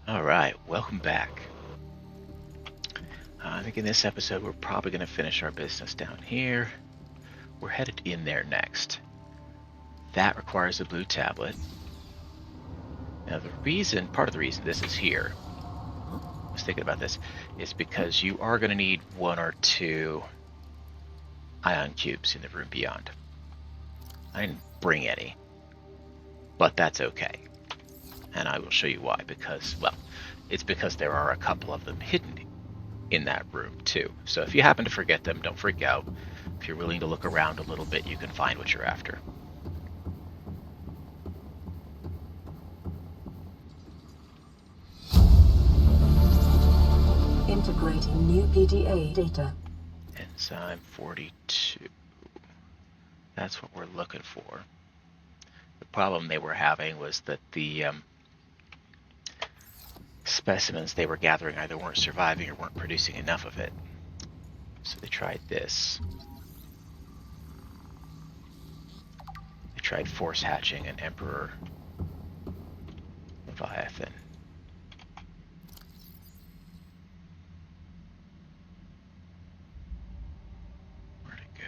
Alright, welcome back. I think in this episode we're probably going to finish our business down here. We're headed in there next. That requires a blue tablet. Now part of the reason this is here, I was thinking about this, is because you are going to need one or two ion cubes in the room beyond. I didn't bring any, but that's okay. And I will show you why, it's because there are a couple of them hidden in that room too. So if you happen to forget them, don't freak out. If you're willing to look around a little bit, you can find what you're after. Integrating new PDA data. Enzyme 42. That's what we're looking for. The problem they were having was that the specimens they were gathering either weren't surviving or weren't producing enough of it. So they tried this. They tried force hatching an Emperor Leviathan. Where'd it go?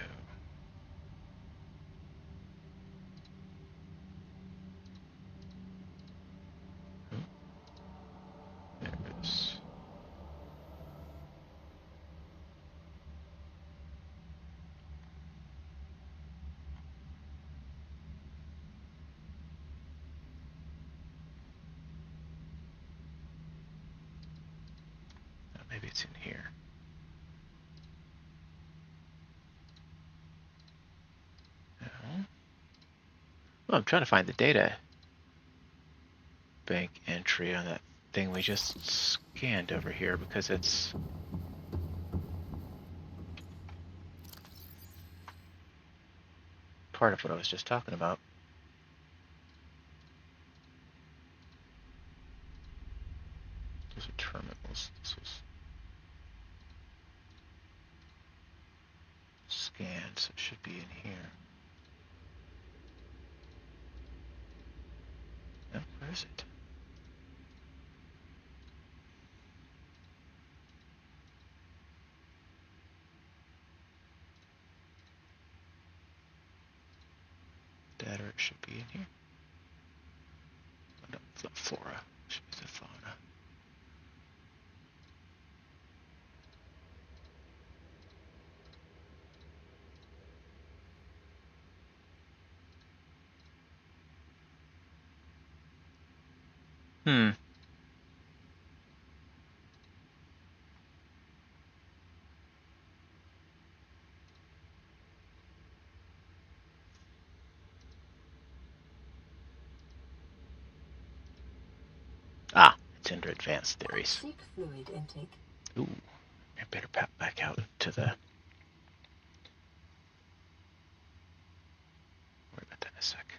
Oh, there it is. Oh, maybe it's in here. Well, I'm trying to find the data bank entry on that thing we just scanned over here because it's part of what I was just talking about. Those are terminals. This was scanned, so it should be in here. No, where is it? Data should be in here. Oh, no, it's not flora. It should be the fauna. Ah, it's under advanced theories. Seek fluid intake. Ooh, I better pop back out to the... Worry about that in a sec.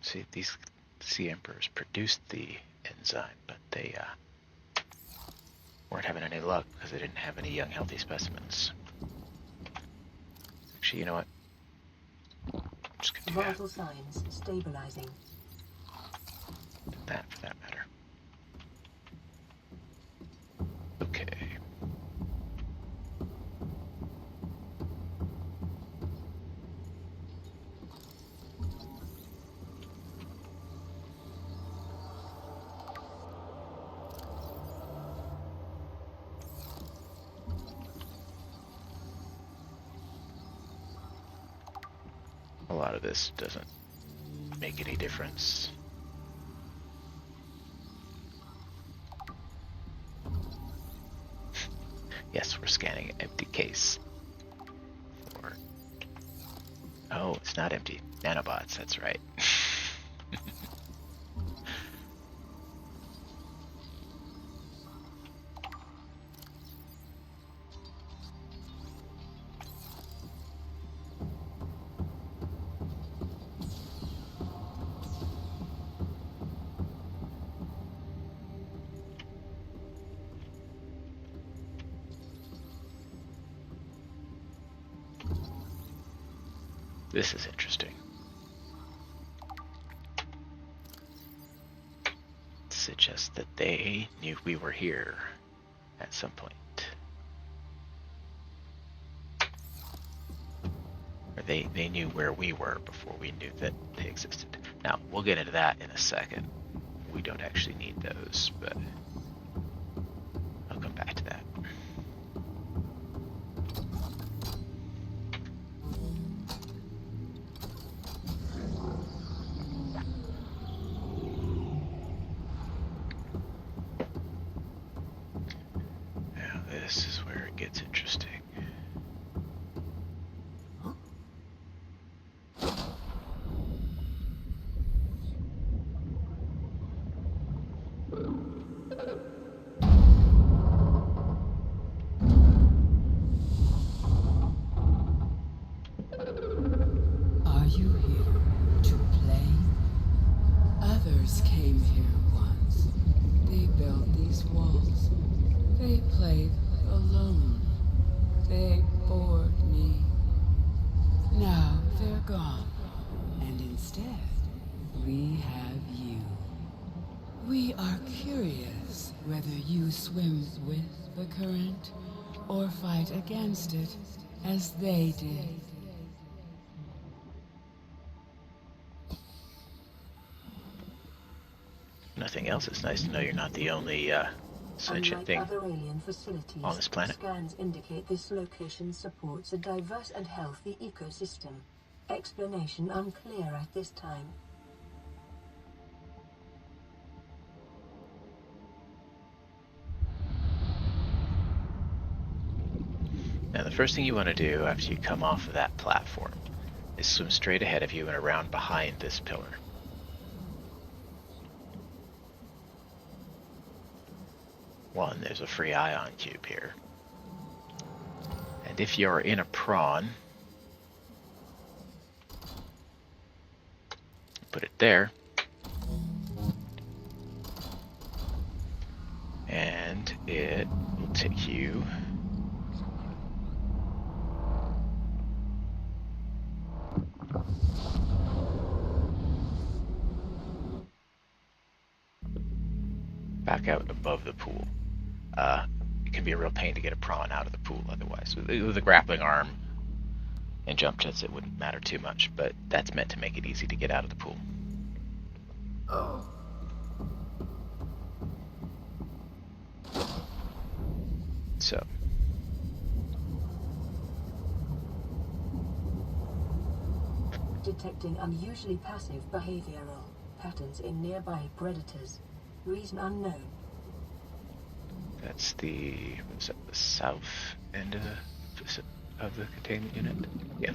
See, these sea emperors produced the enzyme, but they weren't having any luck because they didn't have any young, healthy specimens. Actually, you know what? I'm just gonna do Vital signs stabilizing. that for that matter. Okay. A lot of this doesn't make any difference. Yes, we're scanning an empty case. Oh, it's not empty. Nanobots, that's right. This is interesting. suggests that they knew we were here at some point. Or they knew where we were before we knew that they existed. Now, we'll get into that in a second. We don't actually need those, but I'll come back to that. Now, this is where it gets interesting. Are you here to play? Others came here once. They built these walls. They played alone. They bored me. Now they're gone. And instead, we have you. We are curious whether you swim with the current or fight against it as they did. Nothing else, it's nice to know you're not the only sentient thing Unlike other alien facilities, on this planet. scans indicate this location supports a diverse and healthy ecosystem. Explanation unclear at this time. Now, the first thing you want to do after you come off of that platform is swim straight ahead of you and around behind this pillar. One, there's a free ion cube here. And if you're in a prawn, put it there. And it will take you back out above the pool. It can be a real pain to get a prawn out of the pool otherwise. With a grappling arm and jump jets, it wouldn't matter too much, but that's meant to make it easy to get out of the pool. So, Detecting unusually passive behavioral patterns in nearby predators. Reason unknown. that's the south end of the containment unit. Yeah.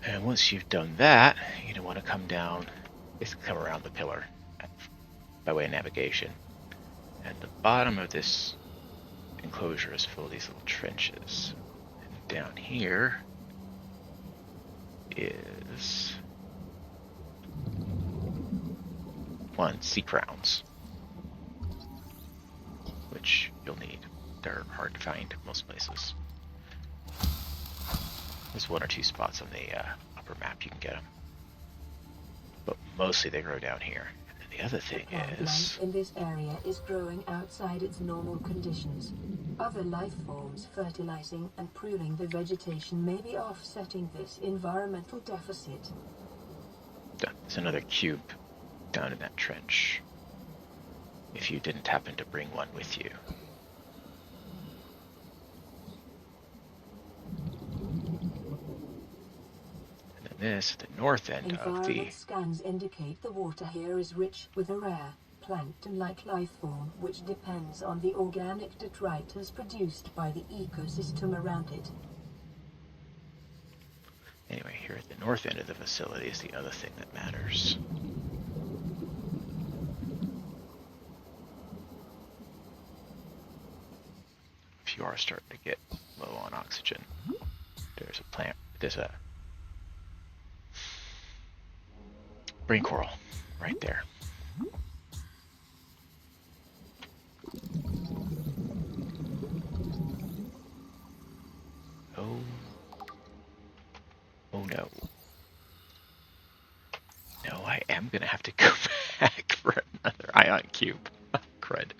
And once you've done that, you're gonna want to come down, basically come around the pillar by way of navigation. And the bottom of this enclosure is full of these little trenches. And down here is one, sea crowns, which you'll need. They're hard to find most places. There's one or two spots on the upper map you can get them, but mostly they grow down here. And the other thing Plant is, life in this area is growing outside its normal conditions. Other life forms fertilizing and pruning the vegetation may be offsetting this environmental deficit. there's another cube down in that trench, if you didn't happen to bring one with you. And then this, the north end of the... Environment scans indicate the water here is rich with a rare, plankton-like life form which depends on the organic detritus produced by the ecosystem around it. Anyway, here at the north end of the facility is the other thing that matters. If you are starting to get low on oxygen, there's a brain coral right there. Oh no. No, I am gonna have to go back. back for another ion cube. Crud.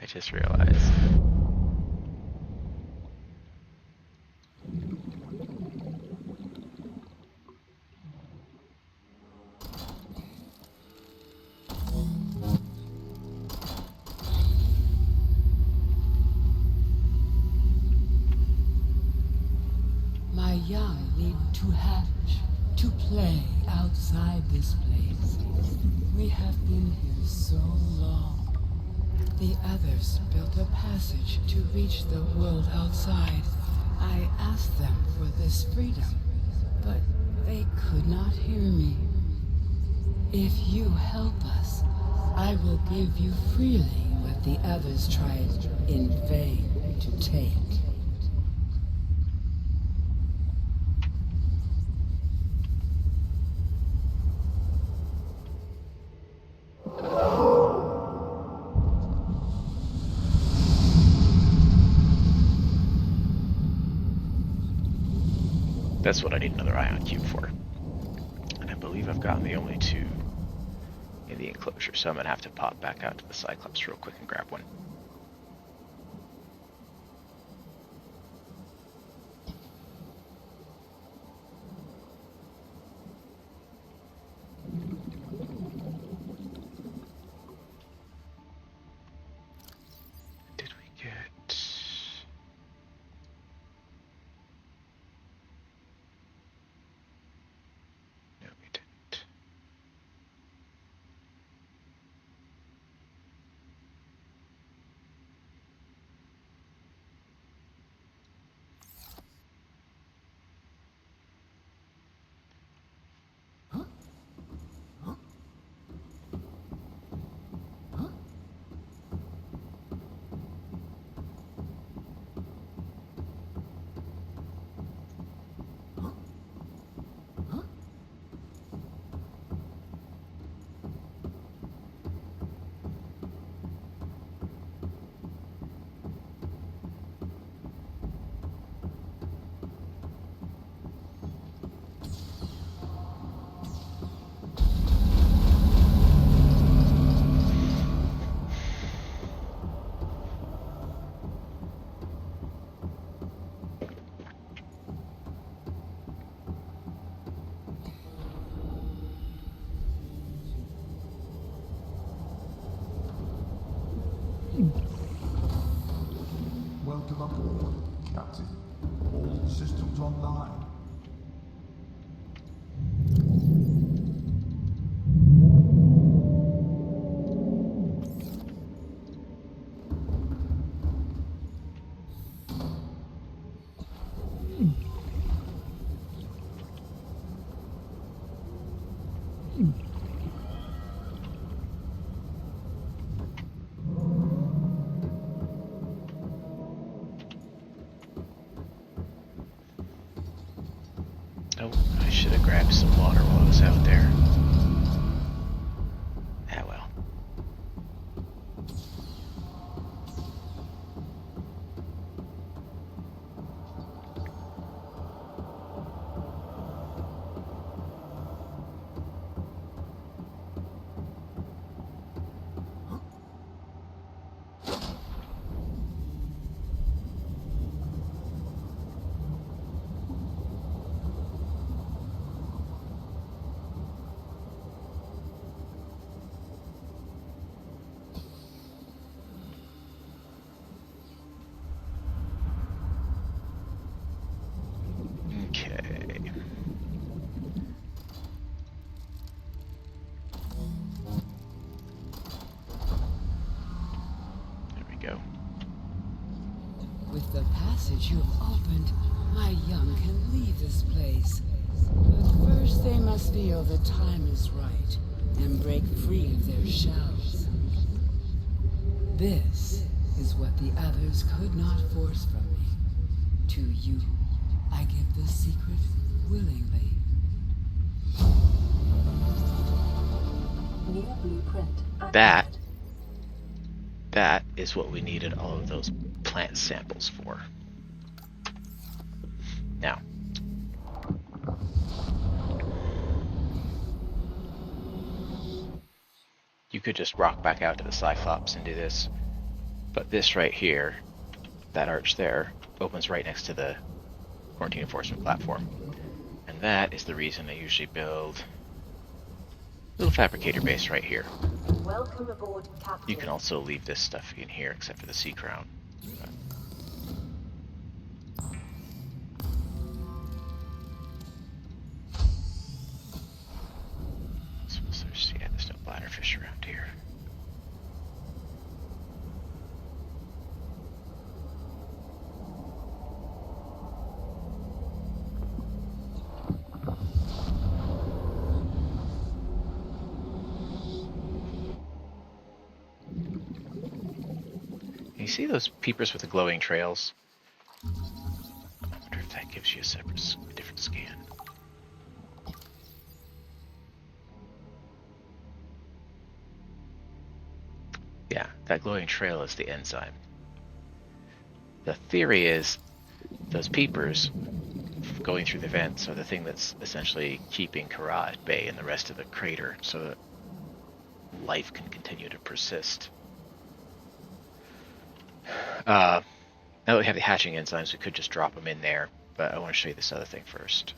I just realized. My young need to hatch, to play outside this place. We have been here so long. The others built a passage to reach the world outside. I asked them for this freedom, but they could not hear me. If you help us, I will give you freely what the others tried in vain to take. That's what I need another ion cube for. And I believe I've gotten the only two in the enclosure, so I'm going to have to pop back out to the Cyclops real quick and grab one. Did we get... No, we didn't. Welcome aboard, Captain. All systems online. Oh, I should have grabbed some water while I was out there. Ah, well. Okay. There we go. With the passage you have opened, my young can leave this place. But first they must feel the time is right and break free of their shells. This is what the others could not force from me. To you, I give the secret willingly. New blueprint That activated. That is what we needed all of those plant samples for. Now, You could just rock back out to the Cyclops and do this. But this right here, that arch there, opens right next to the quarantine enforcement platform. And that is the reason I usually build a little fabricator base right here. Welcome aboard, Captain. You can also leave this stuff in here except for the sea crown. Yeah, there's no bladderfish around here. You see those peepers with the glowing trails? I wonder if that gives you a different scan. Yeah, that glowing trail is the enzyme. The theory is those peepers going through the vents are the thing that's essentially keeping Kara at bay and the rest of the crater so that life can continue to persist. Now that we have the hatching enzymes, we could just drop them in there, but I want to show you this other thing first.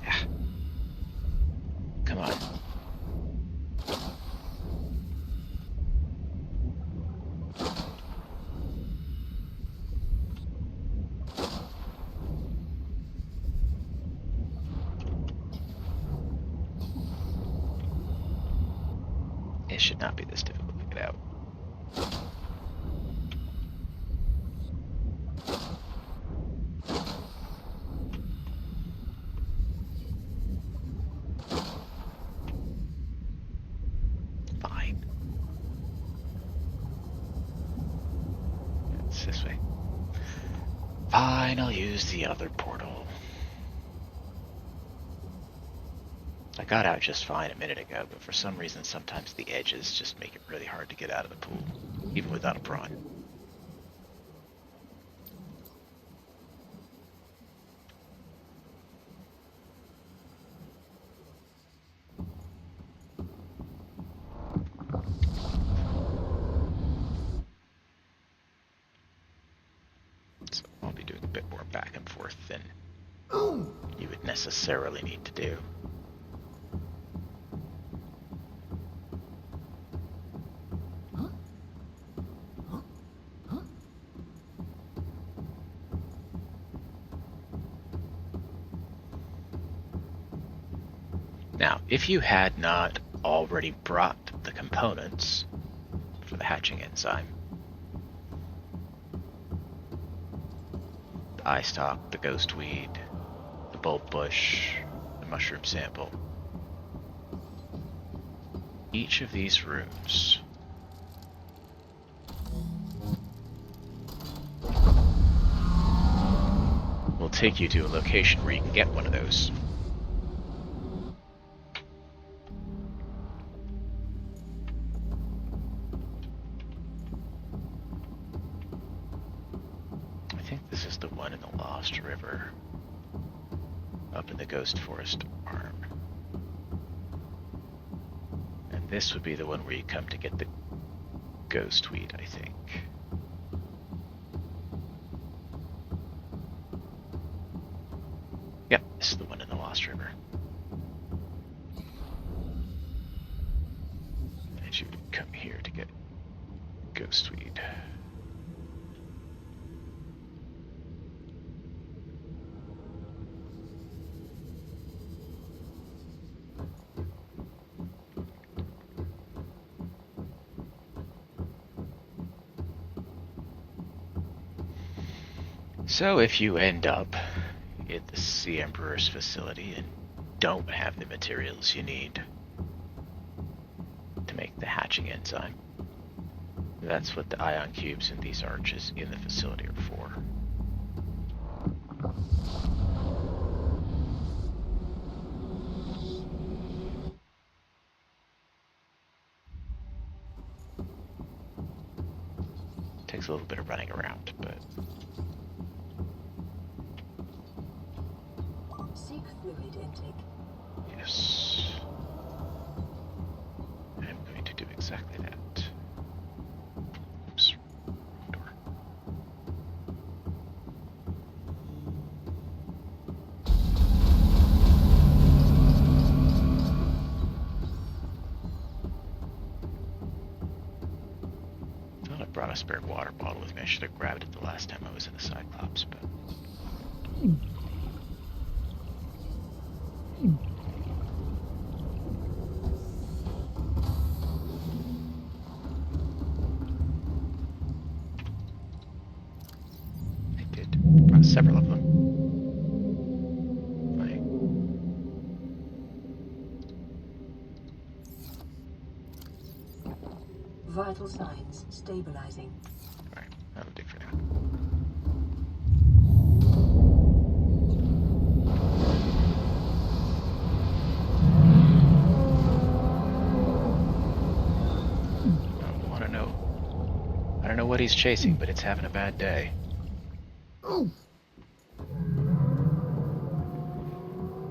Yeah. Come on. It should not be this difficult to get out. Fine. It's this way. Fine, I'll use the other portal. I got out just fine a minute ago, but for some reason sometimes the edges just make it really hard to get out of the pool, even without a prawn. So I'll be doing a bit more back and forth than you would necessarily need to do. Now, if you had not already brought the components for the hatching enzyme, the eye stalk, the ghostweed, the bulb bush, the mushroom sample, each of these rooms will take you to a location where you can get one of those. I think this is the one in the Lost River, up in the Ghost Forest Arm. And this would be the one where you come to get the ghostweed, I think. Yep, this is the one in the Lost River. And you would come here to get ghostweed. So if you end up at the Sea Emperor's facility and don't have the materials you need to make the hatching enzyme, that's what the ion cubes and these arches in the facility are for. Takes a little bit of running around, but fluid intake. Yes. I'm going to do exactly that. Oops. Door. I thought I brought a spare water bottle with me. I should have grabbed it the last time I was in the Cyclops, but... I did. Brought several of them. My... Vital signs stabilizing. Alright, that'll do for now. I don't know what he's chasing, but it's having a bad day.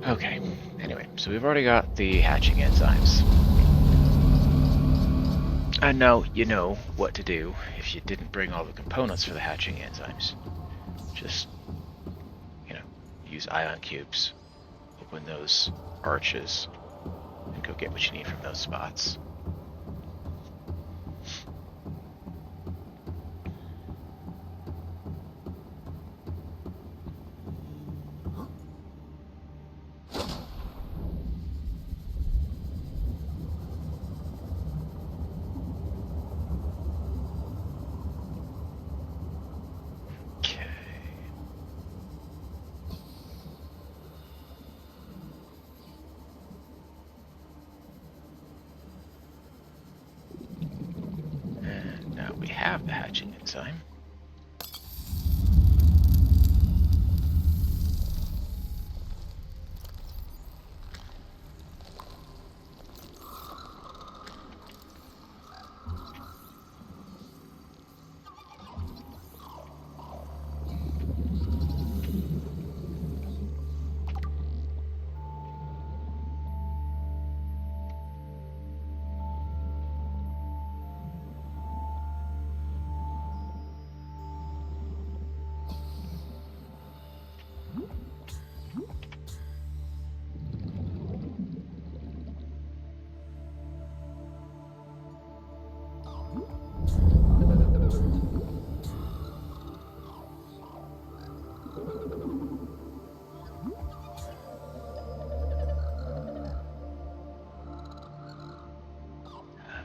Okay, anyway, so we've already got the hatching enzymes. And now you know what to do if you didn't bring all the components for the hatching enzymes. Just, use ion cubes, open those arches, and go get what you need from those spots. We have the hatching enzyme.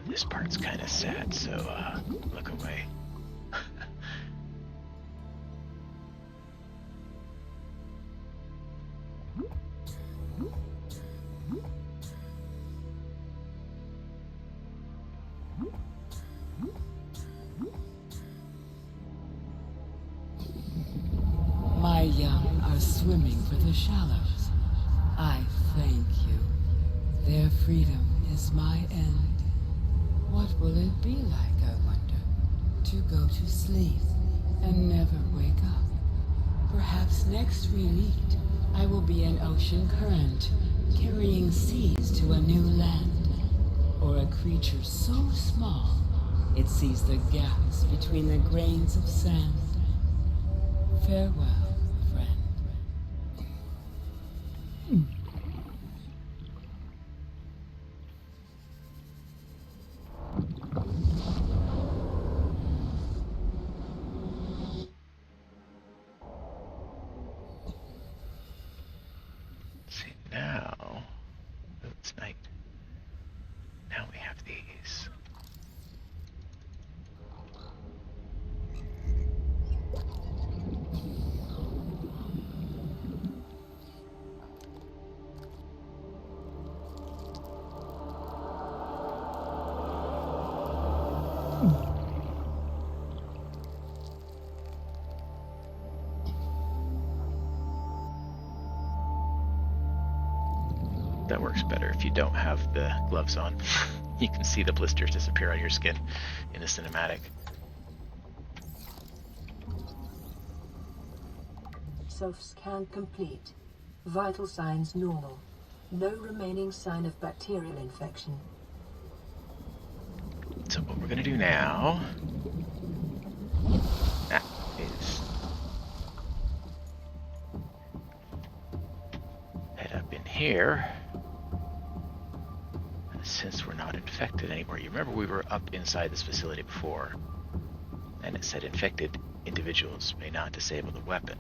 This part's kind of sad, so look away. My young are swimming for the shallows. I thank you. Their freedom is my end. What will it be like, I wonder, to go to sleep and never wake up? Perhaps next we meet, I will be an ocean current, carrying seas to a new land. Or a creature so small, it sees the gaps between the grains of sand. Farewell, friend. See, now, oh, it's night. Now we have these. That works better if you don't have the gloves on. You can see the blisters disappear on your skin in the cinematic. Self-scan complete. Vital signs normal. No remaining sign of bacterial infection. So what we're going to do now is head up in here. Since we're not infected anymore, you remember we were up inside this facility before, and it said infected individuals may not disable the weapon.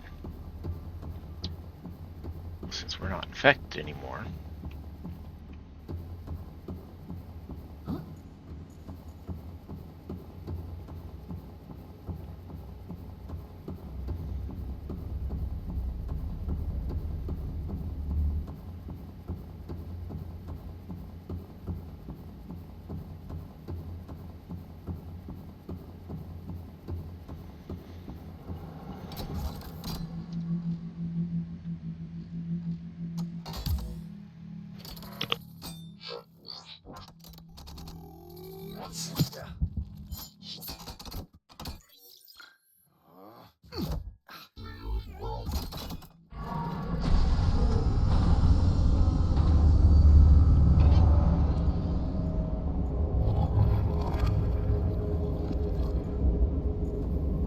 Well, since we're not infected anymore,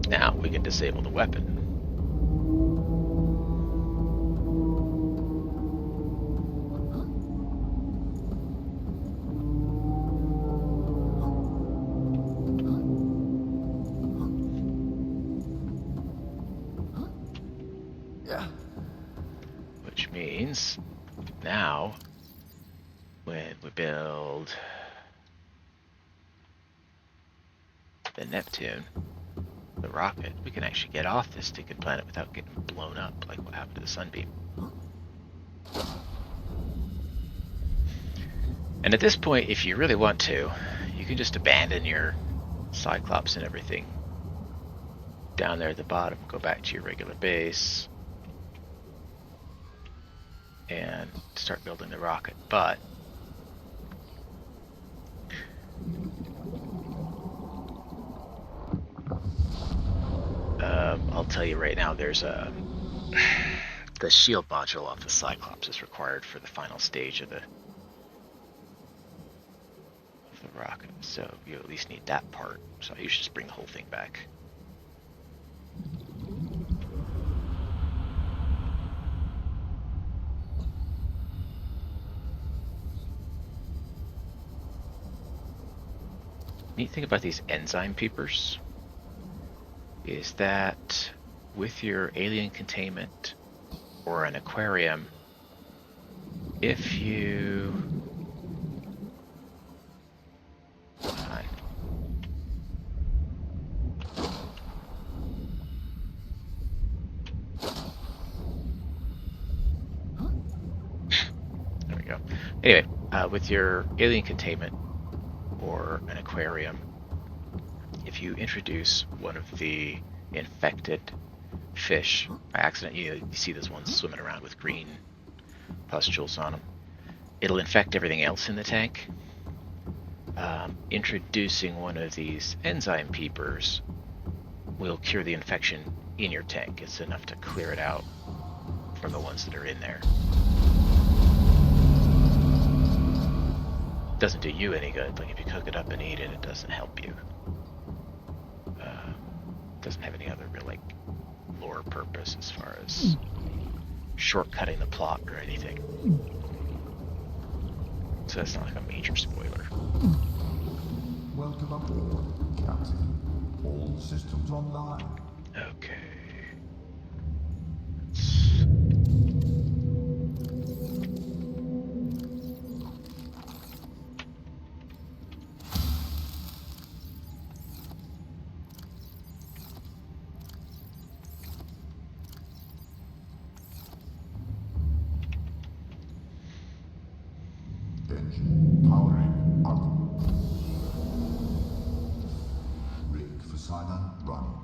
now we can disable the weapon. Which means now when we build the Neptune, the rocket, we can actually get off this stinking planet without getting blown up like what happened to the Sunbeam. And at this point, if you really want to, you can just abandon your Cyclops and everything down there at the bottom, go back to your regular base, and start building the rocket. But I'll tell you right now, there's the shield module off the Cyclops is required for the final stage of the rocket, so you at least need that part. So you should just bring the whole thing back. Neat thing about these enzyme peepers is that with your alien containment or an aquarium, if you there we go. Anyway, with your alien containment or an aquarium, if you introduce one of the infected fish by accident, you see those ones swimming around with green pustules on them, it'll infect everything else in the tank. Introducing one of these enzyme peepers will cure the infection in your tank. It's enough to clear it out from the ones that are in there. Doesn't do you any good. Like if you cook it up and eat it, it doesn't help you. Doesn't have any other real like lore purpose as far as shortcutting the plot or anything. So that's not like a major spoiler. Welcome aboard, Captain. All systems online. Okay. Engine powering up. Rig for Simon running.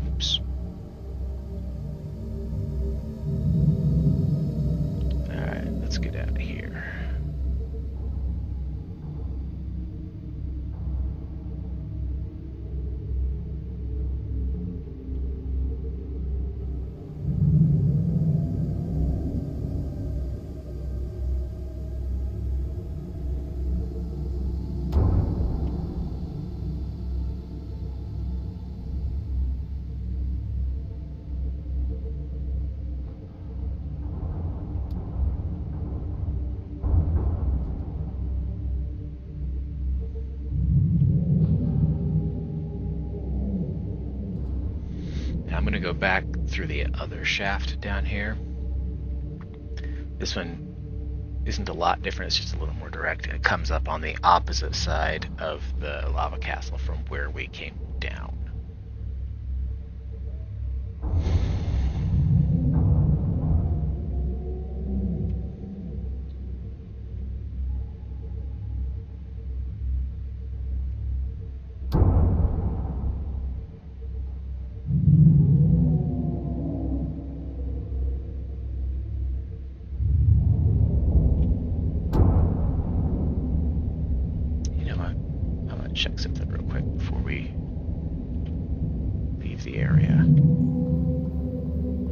Oops. Alright, let's go I'm going to go back through the other shaft down here. This one isn't a lot different, it's just a little more direct. It comes up on the opposite side of the lava castle from where we came down. Check something real quick before we leave the area. How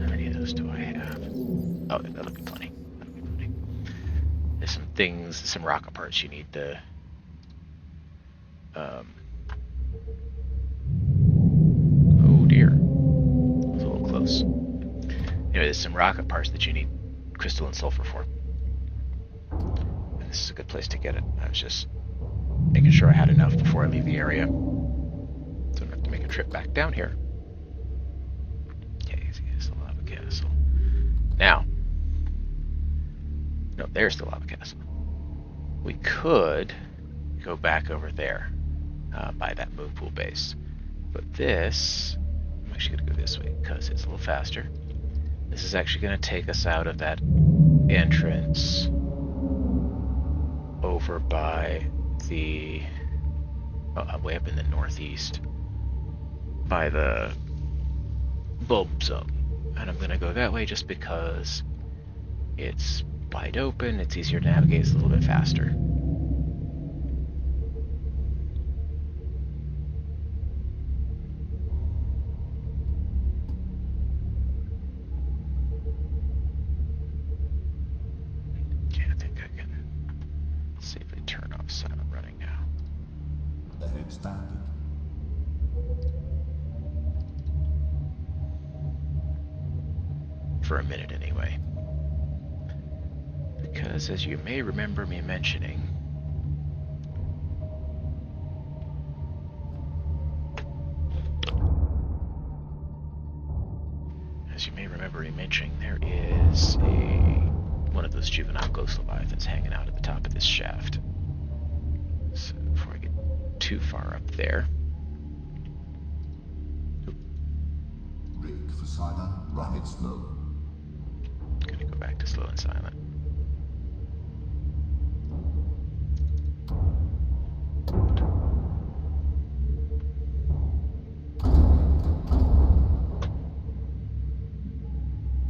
many of those do I have? Oh, that'll be plenty. That'll be plenty. There's some things, some rocket parts you need to oh dear. That was a little close. Anyway, there's some rocket parts that you need crystalline sulfur for. And this is a good place to get it. I was just making sure I had enough before I leave the area. So I don't have to make a trip back down here. Okay, so here's the lava castle. Now, no, there's the lava castle. We could go back over there by that moon pool base. But this, I'm actually going to go this way because it's a little faster. This is actually going to take us out of that entrance over by the way up in the northeast by the bulb zone, and I'm gonna go that way just because it's wide open, it's easier to navigate, it's a little bit faster. Okay, I think I can safely turn off silent running now. Ahead standard. For a minute anyway. Because as you may remember me mentioning, there is one of those juvenile ghost leviathans hanging out at the top of this shaft. So before I get too far up there. Rig for silent, run it slow. Gonna go back to slow and silent.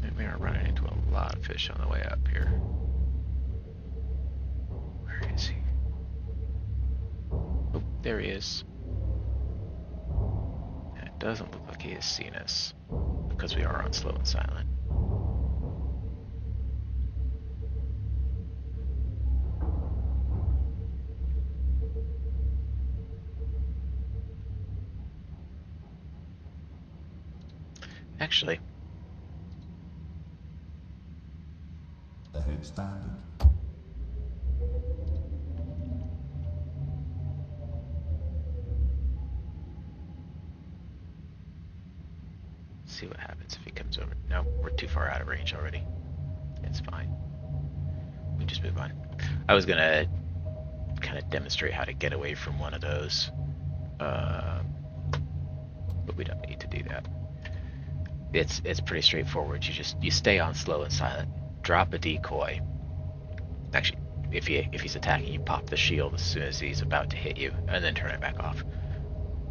And we are running into a lot of fish on the way up here. Where is he? Oh, there he is. And it doesn't look like he has seen us because we are on slow and silent. Actually, Ahead standard. see what happens if he comes over. No, we're too far out of range already. It's fine. We just move on. I was gonna kind of demonstrate how to get away from one of those, but we don't need to do that. It's pretty straightforward. You stay on slow and silent, drop a decoy. Actually, if he's attacking, you pop the shield as soon as he's about to hit you, and then turn it back off.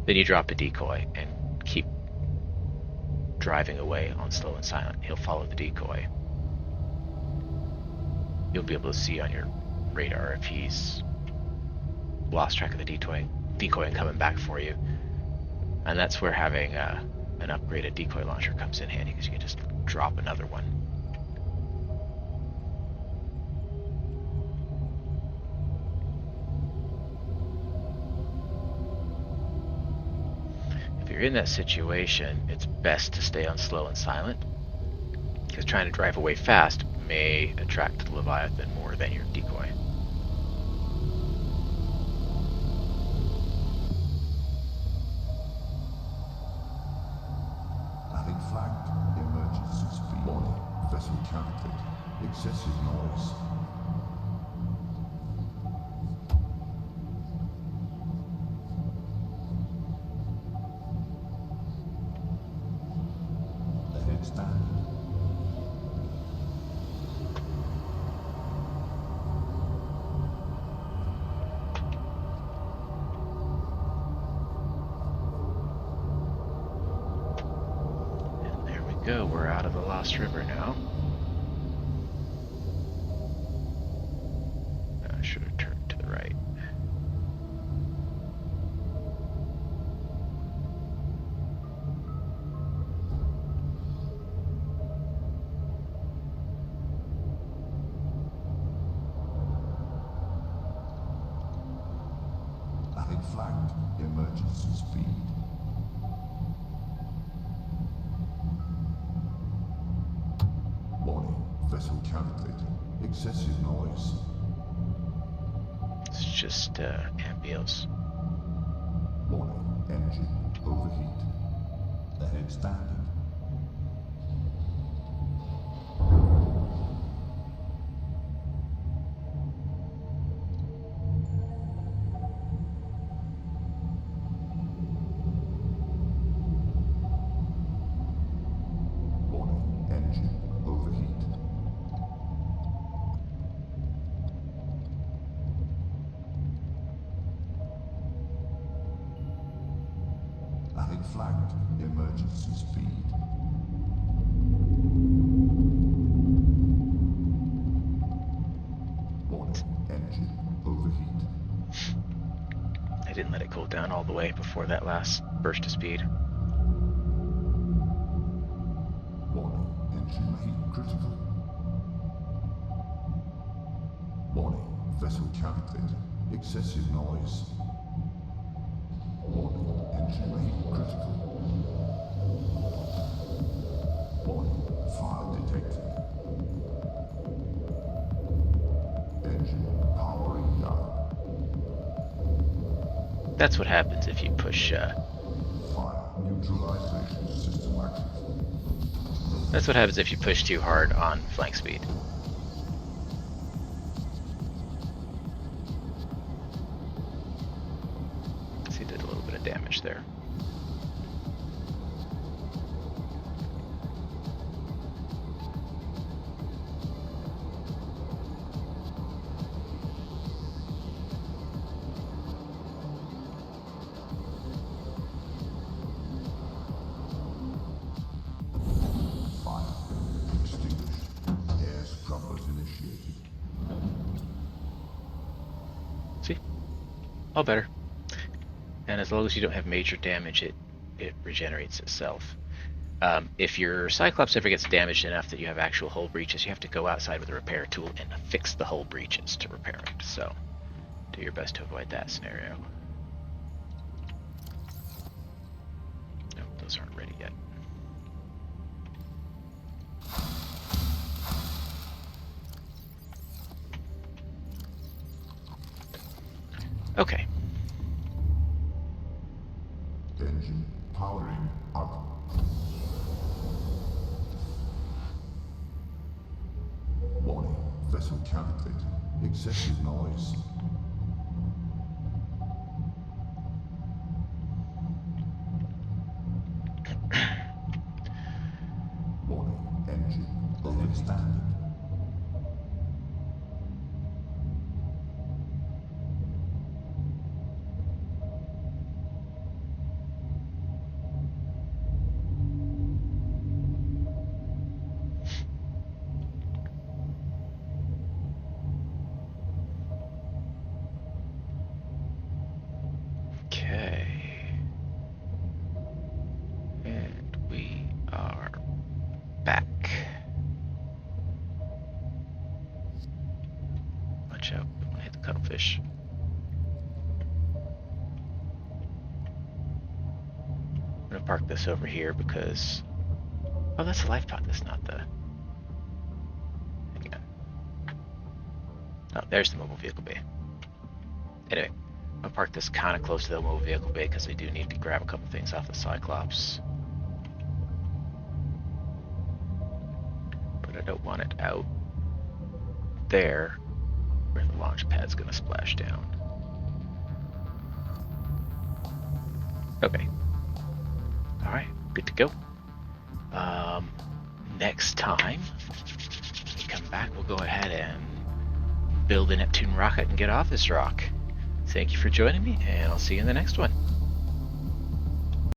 Then you drop a decoy and keep driving away on slow and silent. He'll follow the decoy. You'll be able to see on your radar if he's lost track of the decoy and coming back for you. And that's where having an upgraded decoy launcher comes in handy, because you can just drop another one. If you're in that situation, it's best to stay on slow and silent, because trying to drive away fast may attract the Leviathan more than your decoy. Having vessel calculated. Excessive noise. Ahead standard. And there we go, we're out of the Lost River now. I should have turned to the right. Ahead flagged. Emergency speed. Warning. Vessel calculating. Excessive noise. It's just ambios. Warning. Engine overheat. Ahead standard. Warning. Engine overheat. Ahead flagged. Emergency speed. Warning. Engine overheat. I didn't let it cool down all the way before that last burst of speed. Warning. Engine heat critical. Warning. Vessel calculated. Excessive noise. Warning. Engine heat critical. Warning. Fire detected. Engine powering down. That's what happens if you push. Fire neutralization system active. That's what happens if you push too hard on flank speed. See, did a little bit of damage there. Fire extinguished. Air scrubbers initiated. See? All better. And as long as you don't have major damage, it regenerates itself. If your Cyclops ever gets damaged enough that you have actual hull breaches, you have to go outside with a repair tool and fix the hull breaches to repair it. So, do your best to avoid that scenario. No, those aren't ready yet. Okay. Engine powering up. Warning. Vessel calculated. Excessive noise. Warning. Engine ahead standard. Okay. And we are back. Watch out, don't want to hit the cuttlefish. I'm gonna park this over here because... Oh, that's the life pod, that's not the... Hang on. Oh, there's the mobile vehicle bay. Anyway, I'll park this kind of close to the mobile vehicle bay because I do need to grab a couple things off the Cyclops. Put I don't want it out there where the launch pad's going to splash down. Okay. All right, good to go. Next time we come back, we'll go ahead and build a Neptune rocket and get off this rock. Thank you for joining me, and I'll see you in the next one.